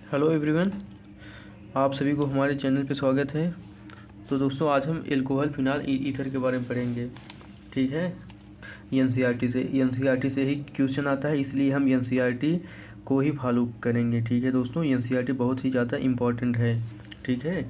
Hello everyone, आप सभी को हमारे चैनल पे स्वागत है। तो दोस्तों, आज हम एल्कोहल फिनाल ईथर के बारे में पढ़ेंगे। ठीक है, एनसीईआरटी से ही क्वेश्चन आता है, इसलिए हम एनसीईआरटी को ही फॉलो करेंगे। ठीक है दोस्तों, एनसीईआरटी बहुत ही ज़्यादा इम्पॉर्टेंट है। ठीक है,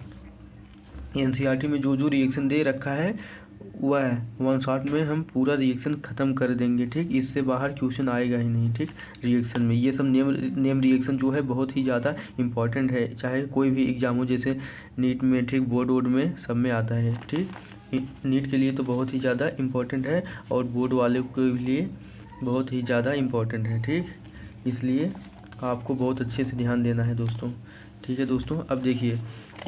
एनसीईआरटी में जो जो रिएक्शन दे रखा है वह वन शॉट में हम पूरा रिएक्शन ख़त्म कर देंगे। ठीक, इससे बाहर क्वेश्चन आएगा ही नहीं। ठीक, रिएक्शन में ये सब नेम रिएक्शन जो है बहुत ही ज़्यादा इम्पॉर्टेंट है, चाहे कोई भी एग्जाम हो, जैसे नीट में, ठीक, बोर्ड वोर्ड में, सब में आता है। ठीक, नीट के लिए तो बहुत ही ज़्यादा इम्पॉर्टेंट है और बोर्ड वाले के लिए बहुत ही ज़्यादा इम्पॉर्टेंट है। ठीक, इसलिए आपको बहुत अच्छे से ध्यान देना है दोस्तों। ठीक है दोस्तों, अब देखिए,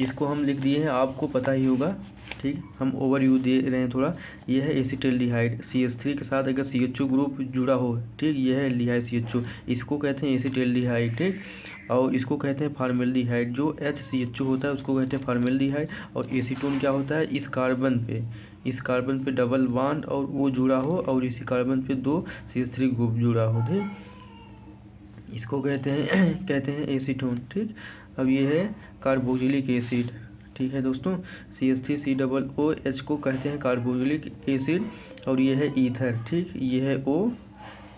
इसको हम लिख दिए हैं, आपको पता ही होगा। ठीक, हम ओवरव्यू दे रहे हैं थोड़ा। ये है एसिटाल्डिहाइड, CH3 के साथ अगर CHO ग्रुप जुड़ा हो, ठीक, ये है एल्डिहाइड CHO, इसको कहते हैं एसिटाल्डिहाइड। ठीक, और इसको कहते हैं फॉर्मेल्डिहाइड। जो HCHO होता है उसको कहते हैं फॉर्मेल्डिहाइड। और एसीटोन क्या होता है, इस कार्बन पे डबल बॉन्ड और वो जुड़ा हो, और इसी कार्बन पे 2 CH3 ग्रुप जुड़ा हो। ठीक, इसको कहते हैं एसीटोन। ठीक, अब ये है कार्बोक्सिलिक एसिड। ठीक है दोस्तों, CH3COOH को कहते हैं कार्बोक्सिलिक एसिड, और ये है ईथर। ठीक, ये है O,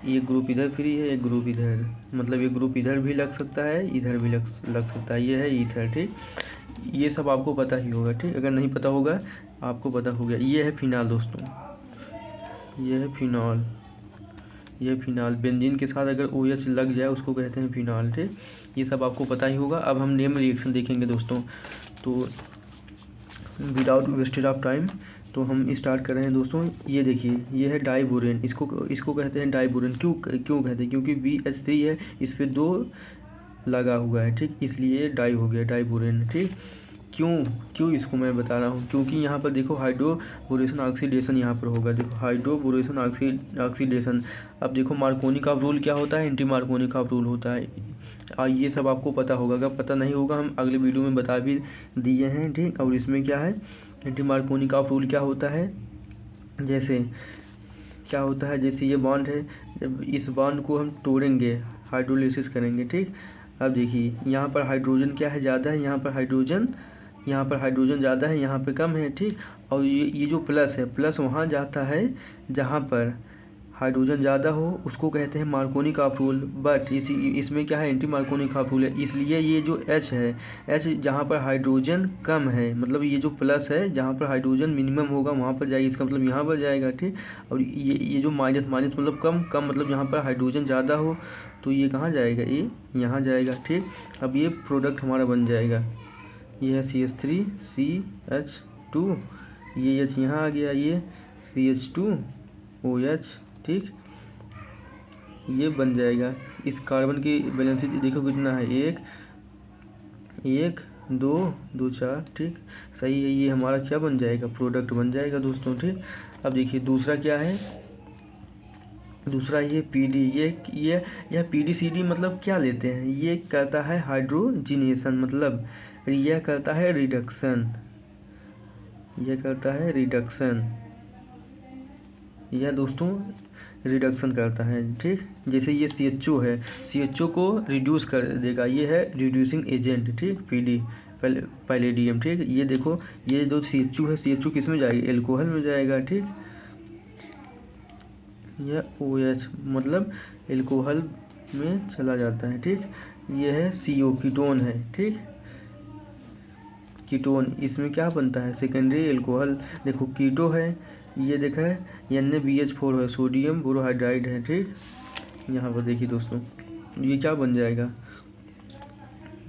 ये ग्रुप इधर फ्री है, एक ग्रुप इधर, मतलब ये ग्रुप इधर भी लग सकता है, इधर भी लग सकता है। ये है ईथर। ठीक, ये सब आपको पता ही होगा। ठीक, अगर नहीं पता होगा आपको पता हो गया। ये है फिनाल दोस्तों, ये है फिनॉल। ये फिनाल बेंजीन के साथ अगर OH लग जाए उसको कहते हैं फिनाल। ठीक, ये सब आपको पता ही होगा। अब हम नेम रिएक्शन देखेंगे दोस्तों। तो विदाउट वेस्टेज ऑफ टाइम तो हम स्टार्ट कर रहे हैं दोस्तों। ये देखिए, ये है डाइबोरेन, इसको कहते हैं डाइबोरेन। क्यों कहते हैं, क्योंकि BH3 है, इस पर 2 लगा हुआ है। ठीक, इसलिए डाई हो गया, डाइबोरेन। ठीक, क्यों इसको मैं बता रहा हूँ, क्योंकि यहाँ पर देखो हाइड्रोबोरेशन ऑक्सीडेशन यहाँ पर होगा। देखो हाइड्रोबोरेशन ऑक्सीडेशन। अब देखो मार्कोनी का रूल क्या होता है, एंटी मार्कोनी का रूल होता है। ये सब आपको पता होगा, अगर पता नहीं होगा हम अगले वीडियो में बता भी दिए हैं। ठीक, और इसमें क्या है, एंटी मार्कोनी का रूल क्या होता है, जैसे क्या होता है, जैसे ये बॉन्ड है, जब इस बॉन्ड को हम तोड़ेंगे, हाइड्रोलिसिस करेंगे। ठीक, अब देखिए यहाँ पर हाइड्रोजन क्या है, ज़्यादा है, यहाँ पर हाइड्रोजन ज़्यादा है, यहाँ पे कम है। ठीक, और ये जो प्लस है, प्लस वहाँ जाता है जहाँ पर हाइड्रोजन ज़्यादा हो, उसको कहते हैं मार्कोनी का रूल। बट इसमें क्या है, एंटी मार्कोनी का रूल है, इसलिए ये जो H है, H जहाँ पर हाइड्रोजन कम है, मतलब ये जो प्लस है जहाँ पर हाइड्रोजन मिनिमम होगा वहाँ पर जाएगी, इसका मतलब यहाँ पर जाएगा। ठीक, और ये जो माइनस मतलब कम मतलब जहाँ पर हाइड्रोजन ज़्यादा हो तो ये कहाँ जाएगा, ये यहाँ जाएगा। ठीक, अब ये प्रोडक्ट हमारा बन जाएगा, ये है CH3CH2, ये H यहाँ आ गया, ये CH2OH। ठीक, ये बन जाएगा। इस कार्बन की वैलेंसी देखो कितना है, 1 1 2 2 4। ठीक, सही है, ये हमारा क्या बन जाएगा, प्रोडक्ट बन जाएगा दोस्तों। ठीक, अब देखिए दूसरा क्या है, दूसरा ये PD, यह PDCD मतलब क्या लेते हैं, ये करता है हाइड्रोजिनेशन, मतलब यह करता है रिडक्शन, यह दोस्तों रिडक्शन करता है। ठीक, जैसे ये CHO है, CHO को रिड्यूस कर देगा, ये है रिड्यूसिंग एजेंट। ठीक, PD पैलेडियम। ठीक, ये देखो, ये जो CHO है, CHO किस में जाएगा, एल्कोहल में जाएगा। ठीक, यह OH मतलब एल्कोहल में चला जाता है। ठीक, ये है CO, कीटोन है। ठीक, कीटोन, इसमें क्या बनता है, सेकेंडरी एल्कोहल। देखो कीटो है, ये देखा है, NaBH4 है, सोडियम बोरोहाइड्राइड है। ठीक, यहाँ पर देखिए दोस्तों, ये क्या बन जाएगा,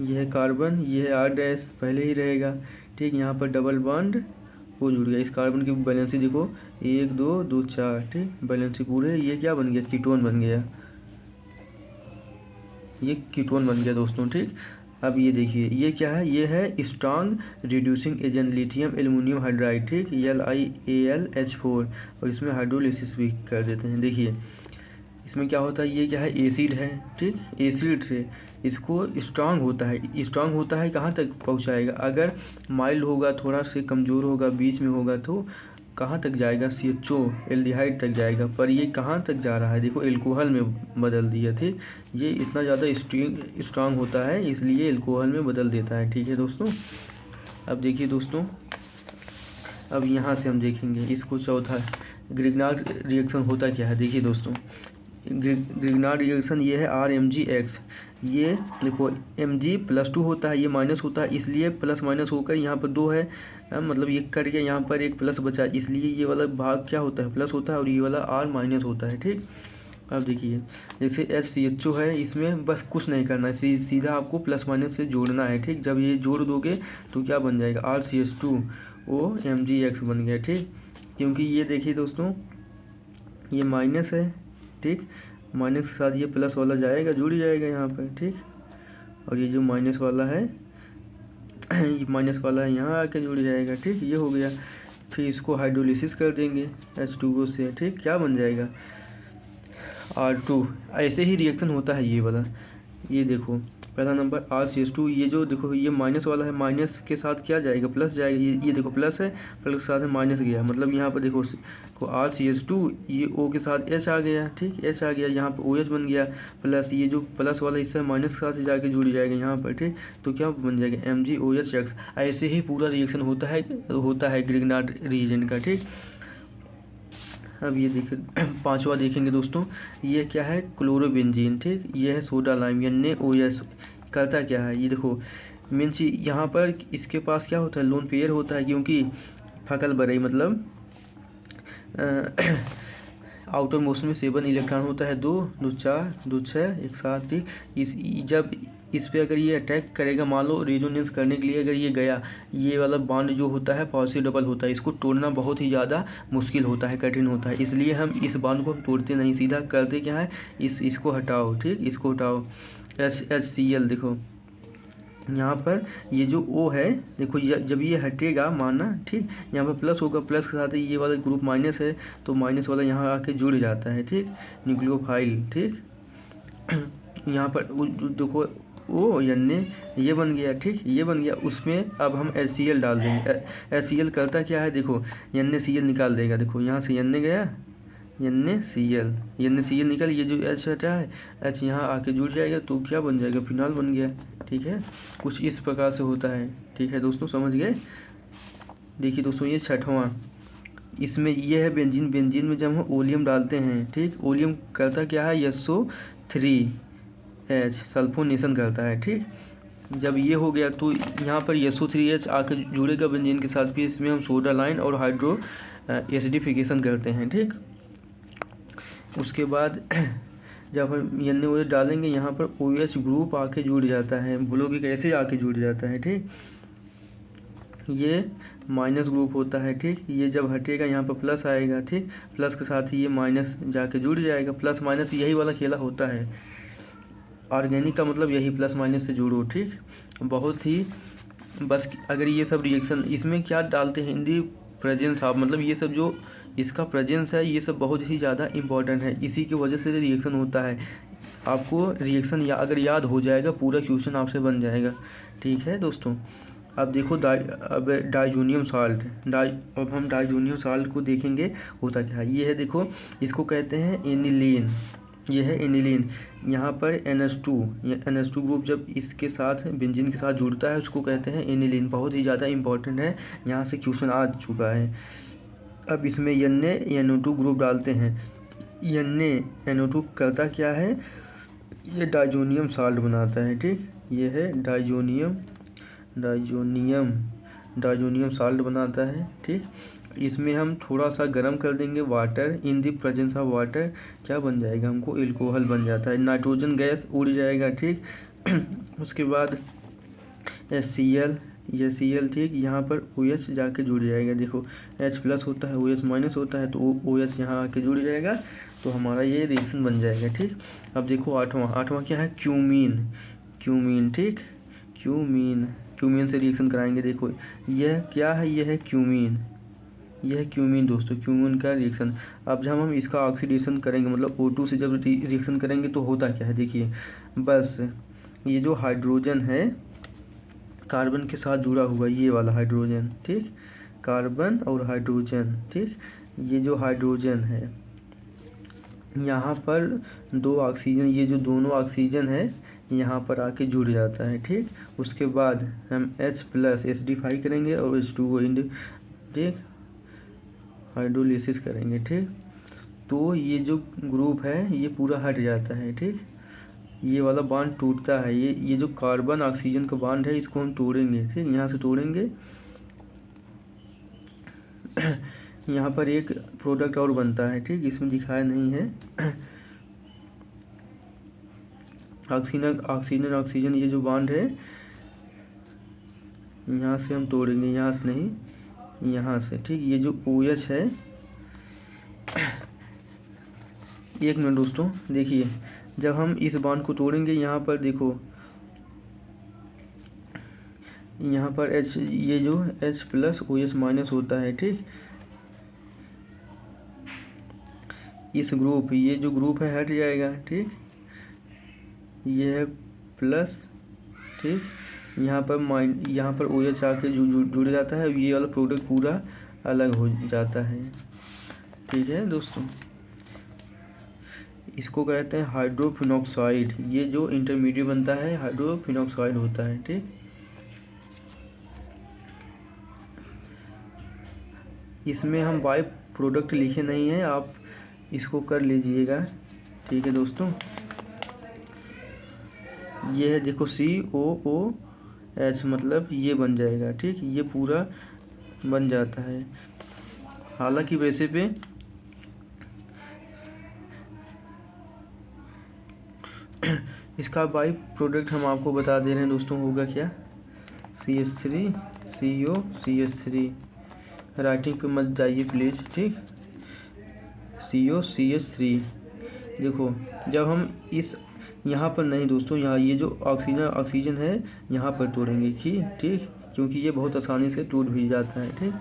ये है कार्बन, ये है R' पहले ही रहेगा। ठीक, यहाँ पर डबल बॉन्ड वो जुड़ गया, इस कार्बन की बैलेंसी देखो 1 2 2 4। ठीक, बैलेंसी पूरे, ये क्या बन गया, कीटोन बन गया, ये कीटोन बन गया दोस्तों। ठीक, अब ये देखिए, ये क्या है, ये है strong reducing agent, lithium aluminium hydride. ठीक, LiAlH4, और इसमें हाइड्रोलिसिस भी कर देते हैं। देखिए इसमें क्या होता है, ये क्या है, एसिड है। ठीक, एसिड से इसको स्ट्रांग होता है कहाँ तक पहुँचाएगा, अगर माइल्ड होगा, थोड़ा से कमज़ोर होगा, बीच में होगा तो कहाँ तक जाएगा, CHO एल्डिहाइड तक जाएगा, पर ये कहाँ तक जा रहा है, देखो अल्कोहल में बदल दिया। ठीक, ये इतना ज़्यादा स्ट्रांग होता है इसलिए अल्कोहल में बदल देता है। ठीक है दोस्तों, अब देखिए दोस्तों, अब यहाँ से हम देखेंगे इसको चौथा ग्रिग्नार्ड रिएक्शन होता क्या है। देखिए दोस्तों, ग्रिग्नार्ड रिएक्शन ये है RMgX। ये देखो Mg+2 होता है, ये माइनस होता है इसलिए प्लस माइनस होकर यहाँ पर 2 है, मतलब ये कट गया, यहाँ पर एक प्लस बचा इसलिए ये वाला भाग क्या होता है, प्लस होता है, और ये वाला R माइनस होता है। ठीक, अब देखिए जैसे HCHO है, इसमें बस कुछ नहीं करना है, सीधा आपको प्लस माइनस से जोड़ना है। ठीक, जब ये जोड़ दोगे तो क्या बन जाएगा, RCH2OMgX बन गया। ठीक, क्योंकि ये देखिए दोस्तों, ये माइनस है। ठीक, माइनस के साथ ये प्लस वाला जाएगा, जुड़ जाएगा यहाँ पर। ठीक, और ये जो माइनस वाला है ये माइनस वाला है यहाँ आके जुड़ जाएगा। ठीक, ये हो गया। फिर इसको हाइड्रोलिसिस कर देंगे H2O से। ठीक, क्या बन जाएगा, R2। ऐसे ही रिएक्शन होता है ये वाला। ये देखो पहला नंबर RCH2, ये जो देखो ये माइनस वाला है, माइनस के साथ क्या जाएगा, प्लस जाएगा। ये देखो प्लस है, प्लस के साथ में माइनस गया, मतलब यहाँ पर देखो को RCH2, ये O के साथ H आ गया। ठीक, H आ गया, यहाँ पर OH बन गया, प्लस ये जो प्लस वाला हिस्सा माइनस के साथ जाके जुड़ जाएगा यहाँ पर। ठीक, तो क्या बन जाएगा, MgOH। ऐसे ही पूरा रिएक्शन होता है ग्रिग्नार्ड रीजन का। ठीक, अब ये देखिए पांचवा देखेंगे दोस्तों, ये क्या है, क्लोरोबेंजीन। ठीक, ये है सोडा लाइम NaOH। करता क्या है, ये देखो मीन्स यहाँ पर इसके पास क्या होता है, लोन पेयर होता है, क्योंकि फकल बरई मतलब आउटर मोस्ट में 7 इलेक्ट्रॉन होता है, 2 2 4 2 6 एक साथ। ठीक, जब इस पे अगर ये अटैक करेगा, मान लो रेजोनेंस करने के लिए अगर ये गया, ये वाला बॉन्ड जो होता है पॉजिटिव डबल होता है, इसको तोड़ना बहुत ही ज़्यादा मुश्किल होता है, कठिन होता है, इसलिए हम इस बॉन्ड को तोड़ते नहीं, सीधा करते क्या है, इसको हटाओ। ठीक, इसको हटाओ। HCl देखो यहाँ पर ये जो O है, देखो जब ये हटेगा माना, ठीक, यहाँ पर प्लस होगा, प्लस के साथ ये वाला ग्रुप माइनस है, तो माइनस वाला यहाँ आके जुड़ जाता है। ठीक, न्यूक्लियोफाइल। ठीक, यहाँ पर देखो O ये बन गया। ठीक, ये बन गया, उसमें अब हम HCl डाल देंगे। HCl करता क्या है, देखो NaCl निकाल देगा, देखो यहाँ से Na गया, NaCl निकल, ये जो H हटा है, H यहाँ आके जुड़ जाएगा, तो क्या बन जाएगा, फिनॉल बन गया। ठीक है, कुछ इस प्रकार से होता है। ठीक है दोस्तों, समझ गए। देखिए दोस्तों, ये छठवां, इसमें ये है बेंजीन। बेंजीन में जब हम ओलियम डालते हैं, ठीक, ओलियम करता क्या है, SO3H सल्फोनेशन करता है। ठीक, जब ये हो गया तो यहाँ पर SO3H आकर जुड़ेगा बेंजीन के साथ, भी इसमें हम सोडा लाइन और हाइड्रो एसिडिफिकेशन करते हैं। ठीक, उसके बाद जब हम NaOH डालेंगे, यहाँ पर OH ग्रुप आके जुड़ जाता है, बोलोगे कैसे आके जुड़ जाता है। ठीक, ये माइनस ग्रुप होता है। ठीक, ये जब हटेगा यहाँ पर प्लस आएगा। ठीक, प्लस के साथ ही ये माइनस जाके जुड़ जाएगा, प्लस माइनस यही वाला खेला होता है, ऑर्गेनिक का मतलब यही, प्लस माइनस से जुड़ो। ठीक, बहुत ही बस अगर ये सब रिएक्शन इसमें क्या डालते हैं, इन दी प्रेजेंस ऑफ, मतलब ये सब जो इसका प्रेजेंस है, ये सब बहुत ही ज़्यादा इम्पॉर्टेंट है, इसी की वजह से रिएक्शन होता है। आपको रिएक्शन अगर याद हो जाएगा, पूरा क्वेश्चन आपसे बन जाएगा। ठीक है दोस्तों, अब देखो डाइजोनियम साल्ट। अब हम डाइजोनियम साल्ट को देखेंगे होता क्या है। ये है देखो, इसको कहते हैं एनिलीन। ये है एनिलीन। यहाँ पर NH2 ग्रुप जब इसके साथ बेंजीन के साथ जुड़ता है, उसको कहते हैं एनिलीन। बहुत ही ज़्यादा इंपॉर्टेंट है, यहाँ से क्वेश्चन आ चुका है। अब इसमें NaNO2 ग्रुप डालते हैं। NaNO2 करता क्या है, ये डाइजोनियम साल्ट बनाता है। ठीक, ये है डाइजोनियम साल्ट बनाता है। ठीक, इसमें हम थोड़ा सा गर्म कर देंगे, water, in the presence of water क्या बन जाएगा, हमको एल्कोहल बन जाता है, नाइट्रोजन गैस उड़ जाएगा। ठीक, उसके बाद HCl, ये Cl। ठीक, यहाँ पर OH जाके जुड़ जाएगा, देखो H प्लस होता है, OH माइनस होता है, तो OH यहाँ आके जुड़ जाएगा, तो हमारा ये रिएक्शन बन जाएगा। ठीक, अब देखो आठवां क्या है, क्यूमीन। ठीक, क्यूमीन से रिएक्शन कराएंगे। देखो यह क्या है, यह है क्यूमीन दोस्तों, क्यूमीन का रिएक्शन। अब जब हम इसका ऑक्सीडेशन करेंगे, मतलब O2 से जब रिएक्शन करेंगे, तो होता क्या है, देखिए बस ये जो हाइड्रोजन है कार्बन के साथ जुड़ा हुआ, ये वाला हाइड्रोजन, ठीक, कार्बन और हाइड्रोजन, ठीक। ये जो हाइड्रोजन है यहाँ पर दो ऑक्सीजन, ये जो दोनों ऑक्सीजन है यहाँ पर आके जुड़ जाता है, ठीक। उसके बाद हम H+ एसिडिफाई करेंगे और H2O ठीक हाइड्रोलिसिस करेंगे, ठीक। तो ये जो ग्रुप है ये पूरा हट जाता है, ठीक। ये वाला बांड टूटता है, ये जो कार्बन ऑक्सीजन का बांड है इसको हम तोड़ेंगे, ठीक। यहाँ से तोड़ेंगे यहाँ पर एक प्रोडक्ट और बनता है, ठीक। इसमें दिखाया नहीं है। ऑक्सीजन ऑक्सीजन ये जो बॉन्ड है यहाँ से हम तोड़ेंगे, यहाँ से नहीं, यहाँ से, ठीक। ये जो OH है, एक मिनट दोस्तों देखिए, जब हम इस बॉन्ड को तोड़ेंगे यहाँ पर देखो, यहाँ पर H, ये जो H+ OH- होता है, ठीक। इस ग्रुप, ये जो ग्रुप है हट जाएगा, ठीक। ये है प्लस, ठीक। यहाँ पर OH आके जुड़ जाता है, ये वाला प्रोडक्ट पूरा अलग हो जाता है, ठीक है दोस्तों। इसको कहते हैं हाइड्रोफिनॉक्साइड। ये जो इंटरमीडिएट बनता है हाइड्रोफिनॉक्साइड होता है, ठीक। इसमें हम बाई प्रोडक्ट लिखे नहीं हैं, आप इसको कर लीजिएगा, ठीक है दोस्तों। ये है देखो COOH, मतलब ये बन जाएगा, ठीक। ये पूरा बन जाता है। हालांकि वैसे पे इसका बाई प्रोडक्ट हम आपको बता दे रहे हैं दोस्तों, होगा क्या, CH3 CO CH3। राइटिंग पे मत जाइए प्लीज़, ठीक। CO CH3। देखो जब हम इस यहाँ पर नहीं दोस्तों, यहाँ ये जो ऑक्सीजन है यहाँ पर तोड़ेंगे, ठीक, क्योंकि ये बहुत आसानी से टूट भी जाता है, ठीक।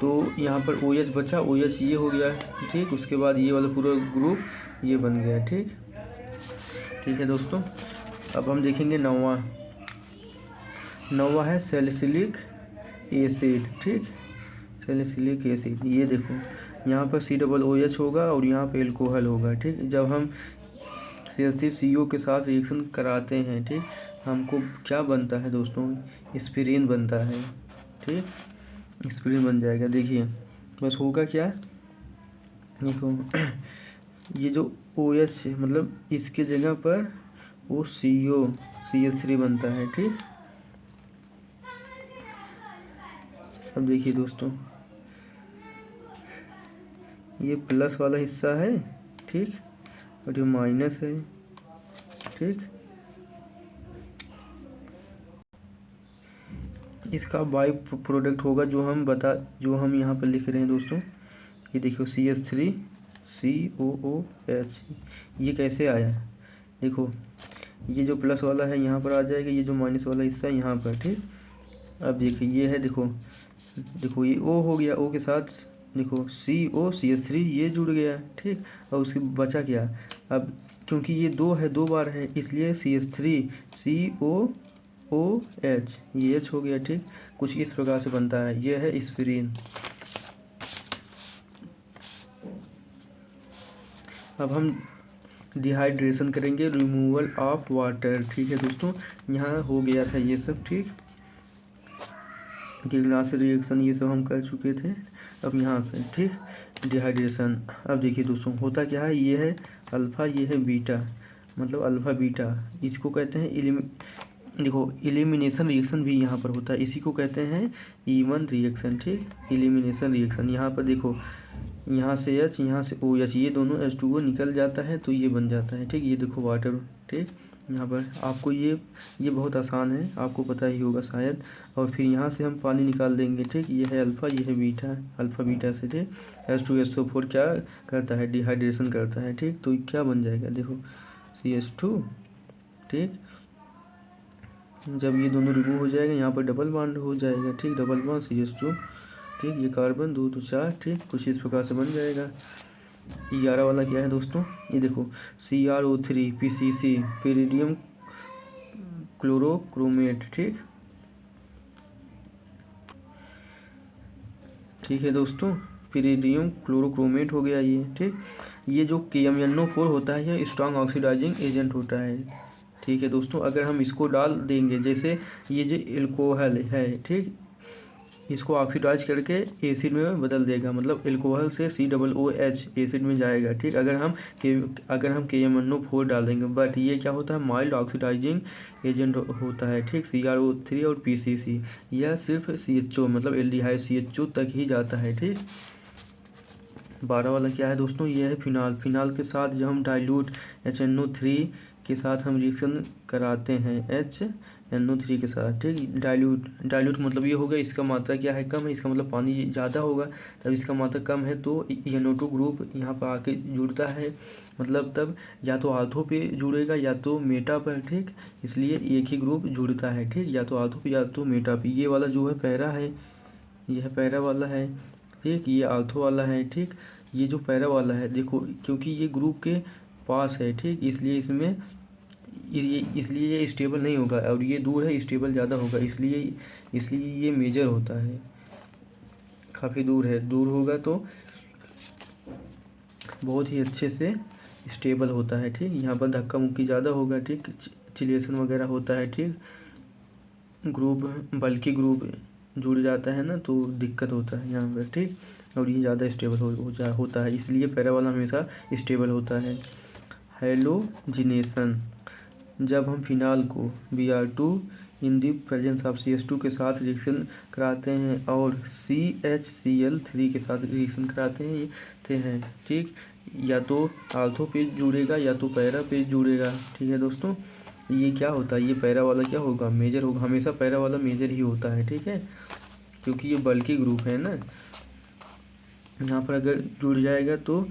तो यहाँ पर OH बचा, OH ये हो गया, ठीक। उसके बाद ये वाला पूरा ग्रुप ये बन गया, ठीक है दोस्तों। अब हम देखेंगे नौवा है सैलिसिलिक एसिड, ठीक। सैलिसिलिक एसिड, ये देखो यहाँ पर COOH होगा और यहाँ पे एल्कोहल होगा, ठीक। जब हम CH3CO के साथ रिएक्शन कराते हैं, ठीक, हमको क्या बनता है दोस्तों, एस्पिरिन बनता है, ठीक। एस्पिरिन बन जाएगा, देखिए बस होगा क्या, देखो ये जो OH मतलब इसके जगह पर वो CH3 बनता है, ठीक। अब देखिए दोस्तों, ये प्लस वाला हिस्सा है, ठीक, और ये माइनस है, ठीक। इसका बाई प्रोडक्ट होगा जो हम यहाँ पर लिख रहे हैं दोस्तों। ये देखियो CH3 COOH, ये कैसे आया, देखो ये जो प्लस वाला है यहाँ पर आ जाएगा, ये जो माइनस वाला हिस्सा है यहाँ पर, ठीक। अब देखिए ये है, देखो ये O हो गया, O के साथ देखो CO CH3 ये जुड़ गया, ठीक। और उसके बचा क्या, अब क्योंकि ये दो बार है इसलिए CH3 COOH ये H हो गया, ठीक। कुछ इस प्रकार से बनता है, ये है एस्पिरिन। अब हम डिहाइड्रेशन करेंगे, रिमूवल ऑफ वाटर, ठीक है दोस्तों। यहाँ हो गया था ये सब, ठीक। गिलास रिएक्शन ये सब हम कर चुके थे। अब यहाँ पे, ठीक, डिहाइड्रेशन। अब देखिए दोस्तों होता क्या है, ये है अल्फ़ा, ये है बीटा, मतलब अल्फ़ा बीटा, इसको कहते हैं देखो एलिमिनेशन रिएक्शन भी यहाँ पर होता है, इसी को कहते हैं ईवन रिएक्शन, ठीक। एलिमिनेशन रिएक्शन, यहाँ पर देखो यहाँ से H, यहाँ से OH, ये दोनों H2O निकल जाता है तो ये बन जाता है, ठीक। ये देखो वाटर, ठीक। यहाँ पर आपको ये बहुत आसान है, आपको पता ही होगा शायद। और फिर यहाँ से हम पानी निकाल देंगे, ठीक। ये है अल्फ़ा, ये है बीटा, अल्फ़ा बीटा से, ठीक। H2SO4 क्या करता है, डिहाइड्रेशन करता है, ठीक। तो क्या बन जाएगा, देखो CH2, ठीक। जब ये दोनों रिमूव हो जाएगा यहाँ पर डबल बॉन्ड हो जाएगा, ठीक, डबल बॉन्ड CH2, ठीक। ये कार्बन 2 तो 4, ठीक, कुछ इस प्रकार से बन जाएगा। 11 वाला क्या है दोस्तों, ये देखो CrO3 PCC, पेरिडियम क्लोरोक्रोमेट, ठीक। ठीक है दोस्तों, पिरीडियम क्लोरोक्रोमेट हो गया ये। ठीक, ये जो KMnO4 होता है, यह स्ट्रॉन्ग ऑक्सीडाइजिंग एजेंट होता है। ठीक है दोस्तों, अगर हम इसको डाल देंगे, जैसे ये जो एल्कोहल है, ठीक, इसको ऑक्सीडाइज करके एसिड में बदल देगा, मतलब एल्कोहल से COOH एसिड में जाएगा। ठीक, अगर हम KMnO4 डाल देंगे, बट ये क्या होता है, माइल्ड ऑक्सीडाइजिंग एजेंट होता है। ठीक, CrO3 और PCC, यह सिर्फ CHO मतलब एल्डिहाइड CHO तक ही जाता है। ठीक, 12 वाला क्या है दोस्तों, ये है फिनाल। फिनाल के साथ जब हम डाइल्यूट HNO3 के साथ हम रिएक्शन कराते हैं, HNO3 के साथ। ठीक, डाइल्यूट मतलब ये होगा, इसका मात्रा क्या है, कम है, इसका मतलब पानी ज़्यादा होगा, तब इसका मात्रा कम है तो NO2 ग्रुप यहाँ पर आके जुड़ता है, मतलब तब या तो आर्थो पे जुड़ेगा या तो मेटा पर। ठीक, इसलिए एक ही ग्रुप जुड़ता है। ठीक, या तो आर्थो पे या तो मेटा पे। ये वाला जो है पैरा है, यह पैरा वाला है। ठीक, ये आर्थो वाला है। ठीक, ये जो पैरा वाला है, देखो क्योंकि ये ग्रुप के पास है, ठीक, इसलिए ये स्टेबल नहीं होगा, और ये दूर है, स्टेबल ज़्यादा होगा, इसलिए ये मेजर होता है। काफ़ी दूर है, दूर होगा तो बहुत ही अच्छे से स्टेबल होता है। ठीक, यहाँ पर धक्का मुक्की ज़्यादा होगा। ठीक, चिलेशन वगैरह होता है। ठीक, ग्रुप बल्कि ग्रुप जुड़ जाता है ना, तो दिक्कत होता है यहाँ पर। ठीक, और ये ज़्यादा स्टेबल होता है, इसलिए पैरा वाला हमेशा स्टेबल होता है। हैलोजिनेशन, जब हम फिनाल को Br2 in the presence of CH2 के साथ रिएक्शन कराते हैं और CHCl3 के साथ रिएक्शन कराते हैं। ठीक, या तो आर्थो पे जुड़ेगा या तो पैरा पे जुड़ेगा। ठीक है दोस्तों, ये क्या होता है, ये पैरा वाला क्या होगा, मेजर होगा, हमेशा पैरा वाला मेजर ही होता है। ठीक है, क्योंकि ये बल्कि ग्रुप है ना, यहाँ पर अगर जुड़ जाएगा तो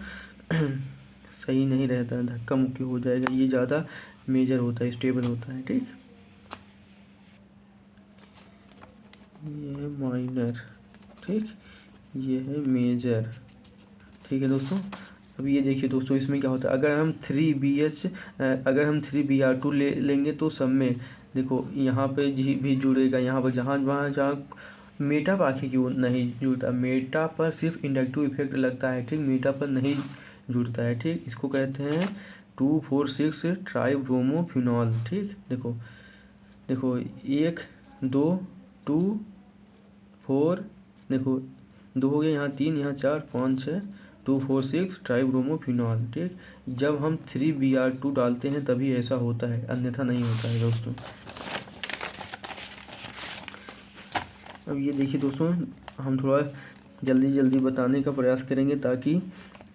सही नहीं रहता, धक्का मुक्की हो जाएगा, ये ज़्यादा मेजर होता है, स्टेबल होता है। ठीक, ये है माइनर। ठीक, ये है मेजर। ठीक है दोस्तों, अब ये देखिए दोस्तों, इसमें क्या होता है, अगर हम 3Br2 ले लेंगे तो सब में देखो यहाँ पे भी जुड़ेगा, यहाँ पर जहाँ मेटा पर आखिर क्यों नहीं जुड़ता, मेटा पर सिर्फ इंडक्टिव इफेक्ट लगता है। ठीक, मेटा पर नहीं जुड़ता है। ठीक, इसको कहते हैं 2,4,6 ट्राइब्रोमोफिनॉल। ठीक, देखो 1 2 2 4, देखो 2 हो गया, यहाँ 3, यहाँ 4 5 6, 2,4,6 ट्राइब्रोमोफिनॉल। ठीक, जब हम 3Br2 डालते हैं तभी ऐसा होता है, अन्यथा नहीं होता है दोस्तों। अब ये देखिए दोस्तों, हम थोड़ा जल्दी बताने का प्रयास करेंगे ताकि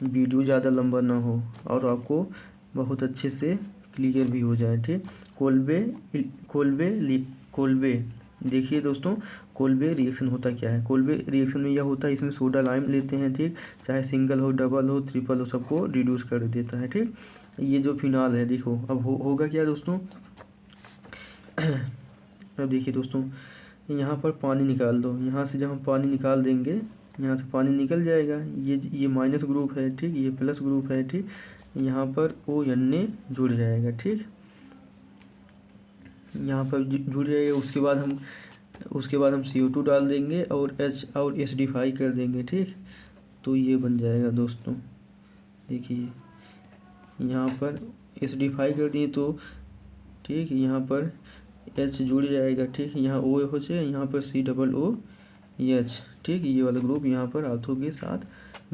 वीडियो ज़्यादा लंबा ना हो और आपको बहुत अच्छे से क्लियर भी हो जाए। ठीक, कोल्बे देखिए दोस्तों, कोल्बे रिएक्शन होता क्या है, कोल्बे रिएक्शन में यह होता है, इसमें सोडा लाइम लेते हैं। ठीक, चाहे सिंगल हो, डबल हो, ट्रिपल हो, सबको रिड्यूस कर देता है। ठीक, ये जो फिनाल है, देखो अब होगा क्या दोस्तों अब देखिए दोस्तों, यहाँ पर पानी निकाल दो, यहाँ से जब हम पानी निकाल देंगे, यहाँ से पानी निकल जाएगा, ये माइनस ग्रुप है। ठीक, ये प्लस ग्रुप है। ठीक, यहाँ पर ONA जुड़ जाएगा। ठीक, यहाँ पर जुड़ जाएगा, उसके बाद हम CO2 डाल देंगे और एसिडिफाई कर देंगे। ठीक, तो ये बन जाएगा दोस्तों, देखिए यहाँ पर एसिडिफाई कर दिए तो ठीक, यहाँ पर H जुड़ जाएगा। ठीक, यहाँ O हो जाए, यहाँ पर COOH। ठीक, ये वाला ग्रुप यहाँ पर आर्थो के साथ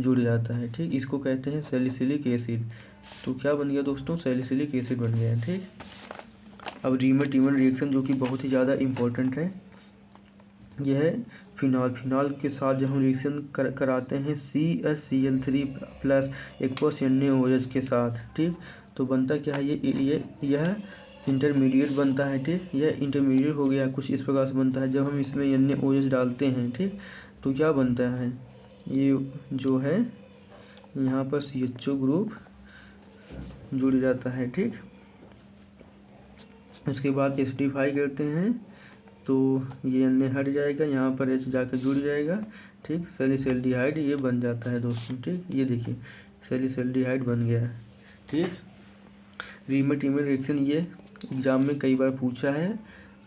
जुड़ जाता है। ठीक, इसको कहते हैं सैलिसिलिक एसिड। तो क्या बन गया दोस्तों, सैलिसिलिक एसिड बन गया। ठीक, अब रीमर टीमर रिएक्शन जो कि बहुत ही ज़्यादा इम्पोर्टेंट है, यह है फिनाल के साथ जब हम रिएक्शन कराते हैं CHCl3 प्लस एक्वस NaOH के साथ। ठीक, तो बनता क्या है, यह इंटरमीडिएट बनता है। ठीक, यह इंटरमीडिएट हो गया, कुछ इस प्रकार से बनता है। जब हम इसमें NaOH डालते हैं, ठीक, तो क्या बनता है, ये जो है यहाँ पर CHO ग्रुप जुड़ जाता है। ठीक, उसके बाद एसिडिफाई करते हैं तो ये Na हट जाएगा, यहाँ पर H जाकर जुड़ जाएगा। ठीक, सैलिसल्डिहाइड ये बन जाता है दोस्तों। ठीक, ये देखिए सैलिसल्डिहाइड बन गया है। ठीक, रीमर टीमर रिएक्शन ये एग्ज़ाम में कई बार पूछा है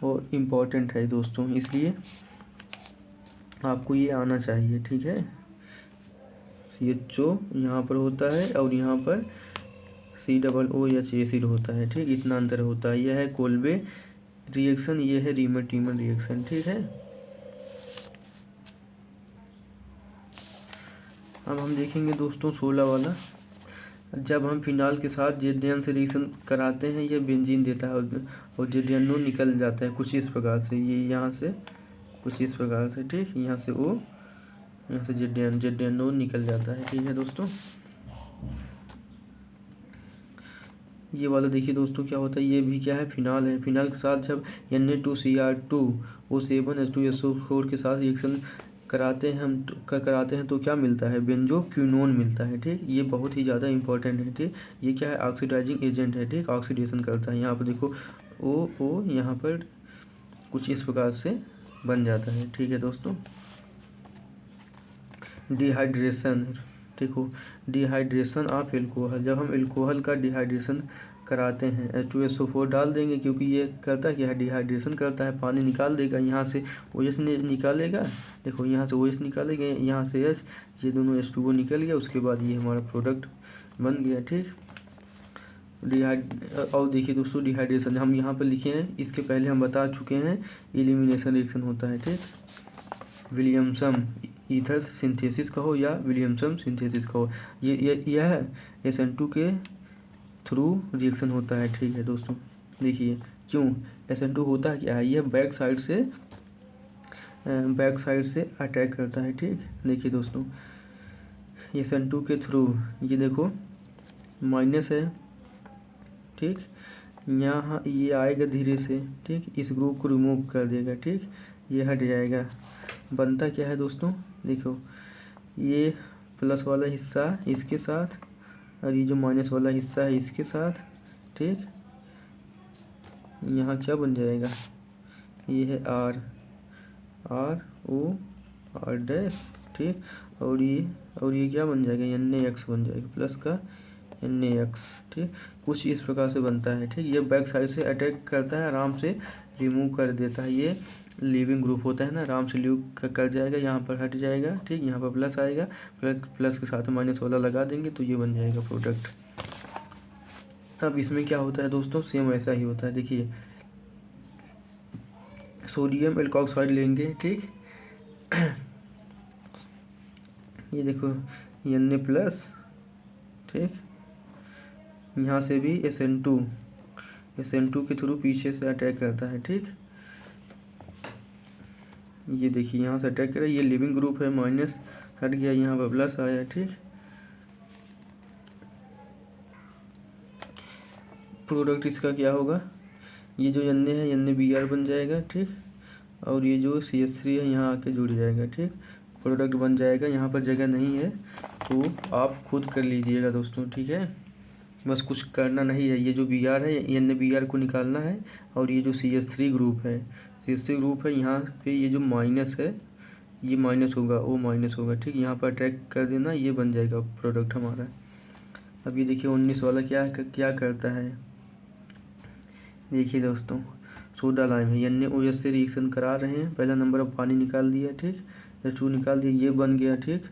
और इम्पॉर्टेंट है दोस्तों, इसलिए आपको ये आना चाहिए, ठीक है। CHO यहाँ पर होता है और यहाँ पर COOH एसिड होता है, ठीक। इतना अंतर होता है। यह है कोल्बे रिएक्शन, ये है रीमन टीमन रिएक्शन, ठीक है। अब हम देखेंगे दोस्तों 16 वाला। जब हम फिनाल के साथ ZN से रिएक्शन कराते हैं ये बेंजीन देता है और ZNO निकल जाता है कुछ इस प्रकार से। ये यहाँ से कुछ इस प्रकार से, ठीक। यहाँ से O, यहाँ से ZNO निकल जाता है, ठीक है दोस्तों। ये वाला देखिए दोस्तों क्या होता है, ये भी क्या है, फिनाल है। फिनाल के साथ जब Na2Cr2O7H2SO4 के साथ रिएक्शन कराते हैं तो क्या मिलता है, बेंजोक्विनोन मिलता है, ठीक। ये बहुत ही ज़्यादा इंपॉर्टेंट है, ठीक। ये क्या है, ऑक्सीडाइजिंग एजेंट है, ठीक। ऑक्सीडेशन करता है। यहाँ पर देखो O यहाँ पर कुछ इस प्रकार से बन जाता है, ठीक है दोस्तों। डिहाइड्रेशन, देखो डिहाइड्रेशन ऑफ एल्कोहल। जब हम एल्कोहल का डिहाइड्रेशन कराते हैं H2SO4 डाल देंगे, क्योंकि ये करता क्या है, डिहाइड्रेशन करता है, पानी निकाल देगा। यहाँ से OH निकालेगा, देखो यहाँ से OH निकालेगा, यहाँ से H, ये दोनों H2O निकल गया। उसके बाद ये हमारा प्रोडक्ट बन गया, ठीक। और देखिए दोस्तों डिहाइड्रेशन हम यहाँ पर लिखे हैं, इसके पहले हम बता चुके हैं एलिमिनेशन रिएक्शन होता है, ठीक। विलियमसन ईथर सिंथेसिस कहो या विलियमसन सिंथेसिस कहो, यह SN2 के थ्रू रिएक्शन होता है, ठीक है दोस्तों। देखिए क्यों SN2 होता है क्या है, यह बैक साइड से अटैक करता है, ठीक। देखिए दोस्तों SN2 के थ्रू, ये देखो माइनस है, ठीक। यहाँ ये आएगा धीरे से, ठीक। इस ग्रुप को रिमूव कर देगा, ठीक। ये हट जाएगा। बनता क्या है दोस्तों, देखो ये प्लस वाला हिस्सा इसके साथ और ये जो माइनस वाला हिस्सा है इसके साथ, ठीक। यहाँ क्या बन जाएगा, ये है RO डैश, ठीक। और ये क्या बन जाएगा, NaX बन जाएगा, प्लस का NaX, ठीक। कुछ इस प्रकार से बनता है, ठीक। ये बैक साइड से अटैक करता है, आराम से रिमूव कर देता है। ये लीविंग ग्रुप होता है ना, आराम से लीव कर जाएगा, यहाँ पर हट जाएगा, ठीक। यहाँ पर प्लस आएगा, प्लस के साथ माइनस वाला लगा देंगे तो ये बन जाएगा प्रोडक्ट। अब इसमें क्या होता है दोस्तों, सेम ऐसा ही होता है। देखिए सोडियम एल्कोक्साइड लेंगे, ठीक। ये देखो Na प्लस, ठीक। यहाँ से भी SN2 के थ्रू पीछे से अटैक करता है, ठीक। ये देखिए यहाँ से अटैक करा, ये लिविंग ग्रुप है, माइनस हट गया, यहाँ पर प्लस आया, ठीक। प्रोडक्ट इसका क्या होगा, ये जो Na है NaBr बन जाएगा, ठीक। और ये जो CH3 है यहाँ आके जुड़ जाएगा, ठीक। प्रोडक्ट बन जाएगा। यहाँ पर जगह नहीं है तो आप खुद कर लीजिएगा दोस्तों, ठीक है। बस कुछ करना नहीं है, ये जो Br है NaBr को निकालना है और ये जो CH3 ग्रुप है यहाँ पे ये जो माइनस है ये माइनस होगा, वो माइनस होगा, ठीक। यहाँ पर अटैक कर देना, ये बन जाएगा प्रोडक्ट हमारा। अब ये देखिए 19 वाला क्या करता है, देखिए दोस्तों सोडा लाइम है, NaOH से रिएक्शन करा रहे हैं, पहला नंबर अब पानी निकाल दिया, ठीक। H2 निकाल दिया, ये बन गया, ठीक।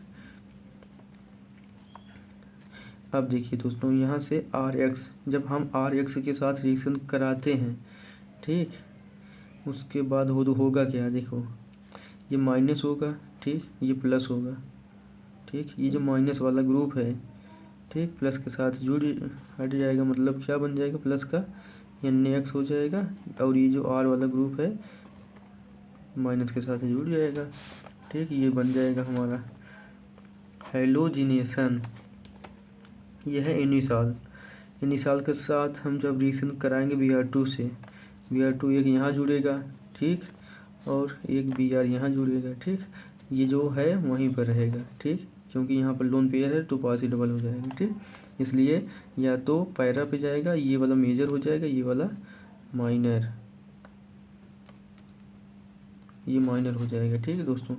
अब देखिए दोस्तों यहाँ से RX, जब हम RX के साथ रिएक्शन कराते हैं, ठीक, उसके बाद होगा क्या, देखो ये माइनस होगा, ठीक, ये प्लस होगा, ठीक। ये जो माइनस वाला ग्रुप है, ठीक, प्लस के साथ हट जाएगा, मतलब क्या बन जाएगा, प्लस का NaX हो जाएगा और ये जो R वाला ग्रुप है माइनस के साथ जुड़ जाएगा, ठीक। ये बन जाएगा हमारा हैलोजिनेशन। यह है इनिसाल के साथ हम जब रिएक्शन कराएंगे Br2 से, Br2 एक यहाँ जुड़ेगा, ठीक, और एक Br यहाँ जुड़ेगा, ठीक। ये जो है वहीं पर रहेगा, ठीक, क्योंकि यहाँ पर लोन पेयर है तो पास ही डबल हो जाएगा, ठीक। इसलिए या तो पैरा पे जाएगा, ये वाला मेजर हो जाएगा, ये वाला माइनर, ये माइनर हो जाएगा, ठीक है दोस्तों।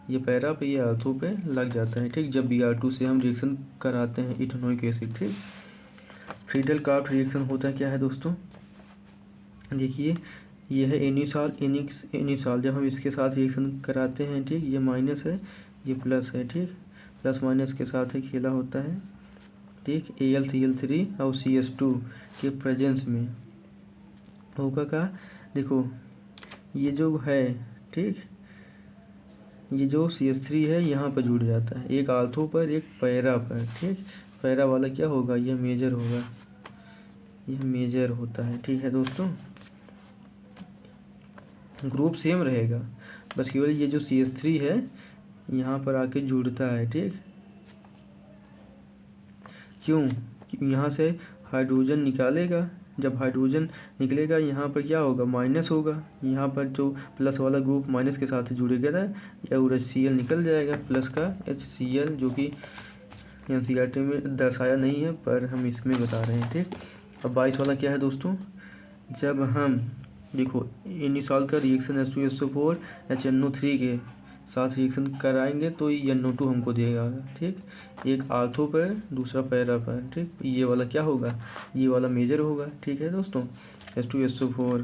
ये पैरा पे या आर्थो पे लग जाता है, ठीक, जब Br2 से हम रिएक्शन कराते हैं इथेनोइक एसिड, ठीक। फ्रीडल क्राफ्ट रिएक्शन होता है क्या है दोस्तों, देखिए ये है एनी साल जब हम इसके साथ रिएक्शन कराते हैं, ठीक, ये माइनस है, ये प्लस है, ठीक, प्लस माइनस के साथ ही खेला होता है, ठीक। AlCl3 और CS2 के प्रेजेंस में होगा का, देखो ये जो है, ठीक, ये जो CH3 है यहाँ पर जुड़ जाता है, एक आर्थो पर एक पैरा पर, ठीक। पैरा वाला क्या होगा, यह मेजर होगा, यह मेजर होता है, ठीक है दोस्तों। ग्रुप सेम रहेगा, बस केवल ये जो CH3 है यहाँ पर आके जुड़ता है, ठीक। क्यों, यहाँ से हाइड्रोजन निकालेगा, जब हाइड्रोजन निकलेगा यहाँ पर क्या होगा, माइनस होगा, यहाँ पर जो प्लस वाला ग्रुप माइनस के साथ जुड़ेगा था या और HCl निकल जाएगा, प्लस का HCl, जो कि NCERT में दर्शाया नहीं है पर हम इसमें बता रहे हैं, ठीक। अब 22 वाला क्या है दोस्तों, जब हम देखो इनिसॉल का रिएक्शन H2SO4 HNO3 के साथ रिएक्शन कराएंगे तो ये NO2 हमको देगा, ठीक। एक आर्थो पर दूसरा पैरा पर, ठीक। ये वाला क्या होगा, ये वाला मेजर होगा, ठीक है दोस्तों। H2SO4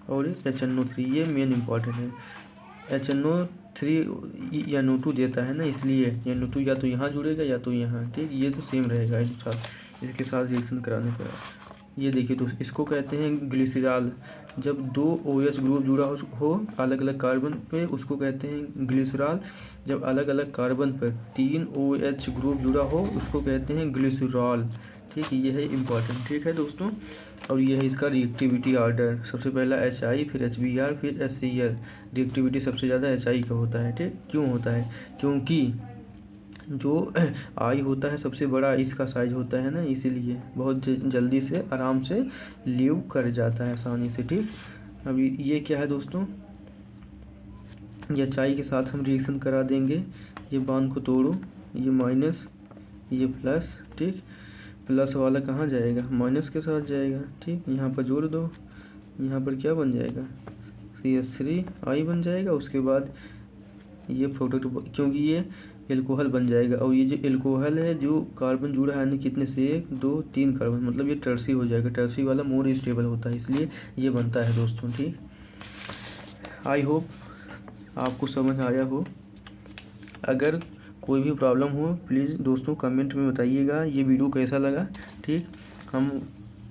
और HNO3 ये मेन इंपॉर्टेंट है। HNO3 या NO2 देता है ना, इसलिए ये NO2 या तो यहाँ जुड़ेगा या तो यहाँ, ठीक। ये तो सेम रहेगा इसके साथ रिएक्शन कराने पर। ये देखिए दोस्त, इसको कहते हैं ग्लिसरॉल। जब 2 OH ग्रुप जुड़ा हो अलग अलग कार्बन पे, उसको कहते हैं ग्लिसरॉल। जब अलग अलग कार्बन पर 3 OH ग्रुप जुड़ा हो उसको कहते हैं ग्लिसरॉल, ठीक। ये है इम्पॉर्टेंट, ठीक है दोस्तों। और ये है इसका रिएक्टिविटी ऑर्डर, सबसे पहला HI, फिर HBr, फिर HCl। रिएक्टिविटी सबसे ज़्यादा HI का होता है, ठीक। क्यों होता है, क्योंकि जो आई होता है सबसे बड़ा इसका साइज होता है ना, इसीलिए बहुत जल्दी से आराम से लीव कर जाता है आसानी से, ठीक। अभी ये क्या है दोस्तों, ये चाय के साथ हम रिएक्शन करा देंगे। ये बांध को तोड़ो, ये माइनस, ये प्लस, ठीक। प्लस वाला कहाँ जाएगा, माइनस के साथ जाएगा, ठीक। यहाँ पर जोड़ दो, यहाँ पर क्या बन जाएगा, CH3I बन जाएगा। उसके बाद ये प्रोडक्ट, क्योंकि ये एल्कोहल बन जाएगा, और ये जो एल्कोहल है जो कार्बन जुड़ा है ना, कितने से 1 2 3 कार्बन, मतलब ये टर्सी हो जाएगा। टर्सी वाला मोर स्टेबल होता है, इसलिए ये बनता है दोस्तों, ठीक। आई होप आपको समझ आया हो। अगर कोई भी प्रॉब्लम हो प्लीज़ दोस्तों कमेंट में बताइएगा ये वीडियो कैसा लगा, ठीक। हम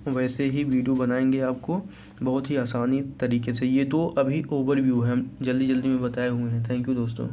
वैसे ही वीडियो बनाएंगे आपको बहुत ही आसानी तरीके से। ये तो अभी ओवरव्यू है, हम जल्दी में बताए हुए हैं। थैंक यू दोस्तों।